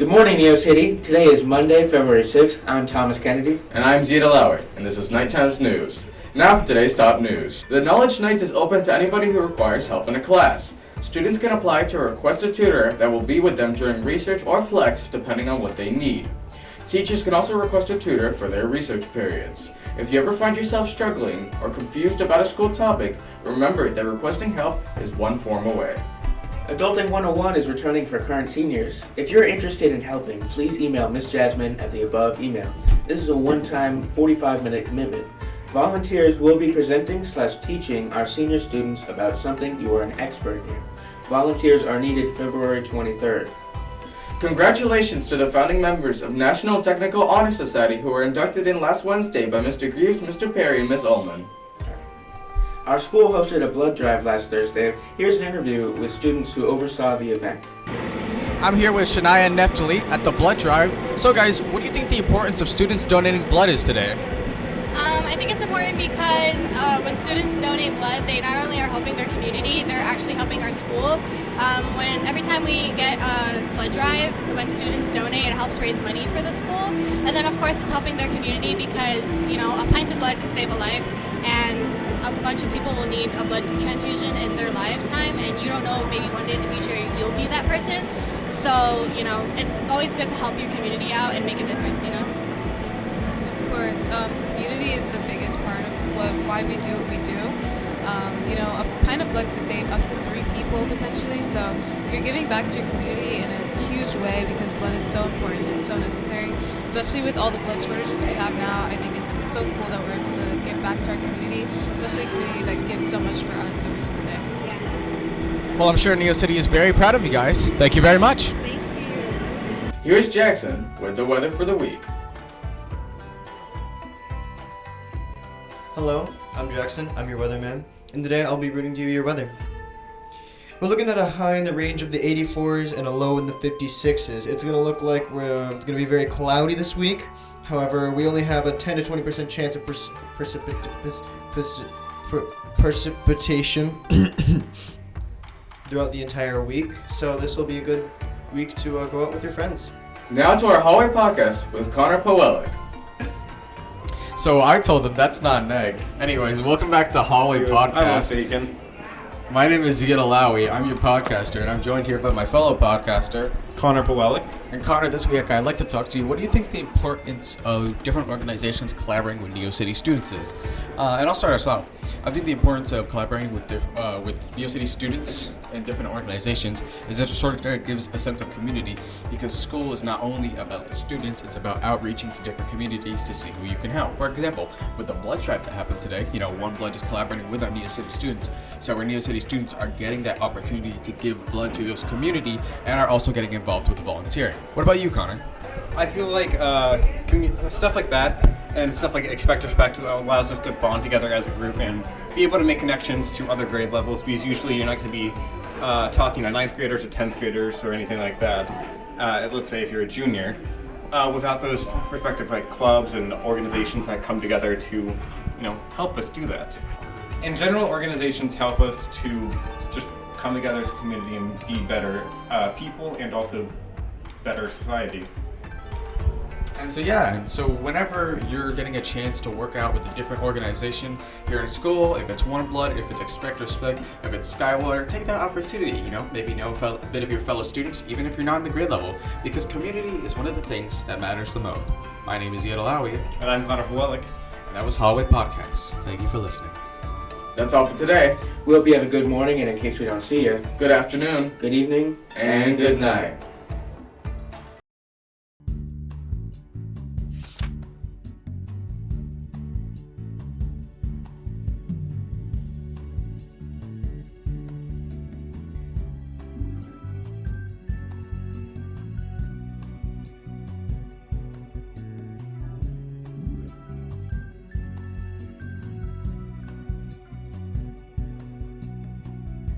Good morning, NeoCity. Today is Monday, February 6th. I'm Thomas Kennedy. And I'm Zita Lauer, and this is Nighttime's News. Now for today's top news. The Knowledge Night is open to anybody who requires help in a class. Students can apply to request a tutor that will be with them during research or flex, depending on what they need. Teachers can also request a tutor for their research periods. If you ever find yourself struggling or confused about a school topic, remember that requesting help is one form away. Adulting 101 is returning for current seniors. If you're interested in helping, please email Miss Jasmine at the above email. This is a one-time 45-minute commitment. Volunteers will be presenting/teaching our senior students about something you are an expert in. Volunteers are needed February 23rd. Congratulations to the founding members of National Technical Honor Society who were inducted in last Wednesday by Mr. Greaves, Mr. Perry, and Miss Ullman. Our school hosted a blood drive last Thursday. Here's an interview with students who oversaw the event. I'm here with Shania and Neftali at the blood drive. So guys, what do you think the importance of students donating blood is today? I think it's important because when students donate blood, they not only are helping their community, they're actually helping our school. Every time we get a blood drive, when students donate, it helps raise money for the school. And then of course it's helping their community because, a pint of blood can save a life, and a bunch of people will need a blood transfusion in their lifetime, and you don't know, maybe one day in the future you'll be that person. So, it's always good to help your community out and make a difference, Of course, community is the biggest part of why we do what we do. A pint of blood can save up to 3 people potentially, so you're giving back to your community in a huge way because blood is so important and so necessary, especially with all the blood shortages we have now. I think it's so cool that we're able to give back to our community, especially a community that gives so much for us every single day. Well, I'm sure NeoCity is very proud of you guys. Thank you very much. Here's Jackson with the weather for the week. Hello, I'm Jackson, I'm your weatherman, and today I'll be reading to you your weather. We're looking at a high in the range of the 84s and a low in the 56s. It's going to look like it's going to be very cloudy this week. However, we only have a 10 to 20% chance of precipitation throughout the entire week, so this will be a good week to go out with your friends. Now to our hallway podcast with Connor Powellick. So I told them that's not an egg. Anyways, welcome back to Hallway Podcast. My name is Zita Lauer. I'm your podcaster, and I'm joined here by my fellow podcaster, Connor Powellick. And Connor, this week I'd like to talk to you. What do you think the importance of different organizations collaborating with NeoCity students is? And I'll start us off. I think the importance of collaborating with NeoCity students and different organizations is that it sort of gives a sense of community, because school is not only about the students, it's about outreaching to different communities to see who you can help. For example, with the blood drive that happened today, One Blood is collaborating with our NeoCity students, so our NeoCity students are getting that opportunity to give blood to those community and are also getting involved with volunteering. What about you, Connor? I feel like stuff like that and stuff like Expect Respect allows us to bond together as a group and be able to make connections to other grade levels, because usually you're not going to be talking to 9th graders or 10th graders or anything like that. Let's say if you're a junior, without those respective clubs and organizations that come together to help us do that. In general, organizations help us to just come together as a community and be better people and also better society. And so whenever you're getting a chance to work out with a different organization here in school, if it's One Blood, if it's Expect Respect, if it's Skywater, take that opportunity, maybe know a bit of your fellow students, even if you're not in the grade level, because community is one of the things that matters the most. My name is Zita Lauer. And I'm Connor Powellick. And that was Hallway Podcast. Thank you for listening. That's all for today. We hope you have a good morning, and in case we don't see you, Good afternoon, good evening, and good night.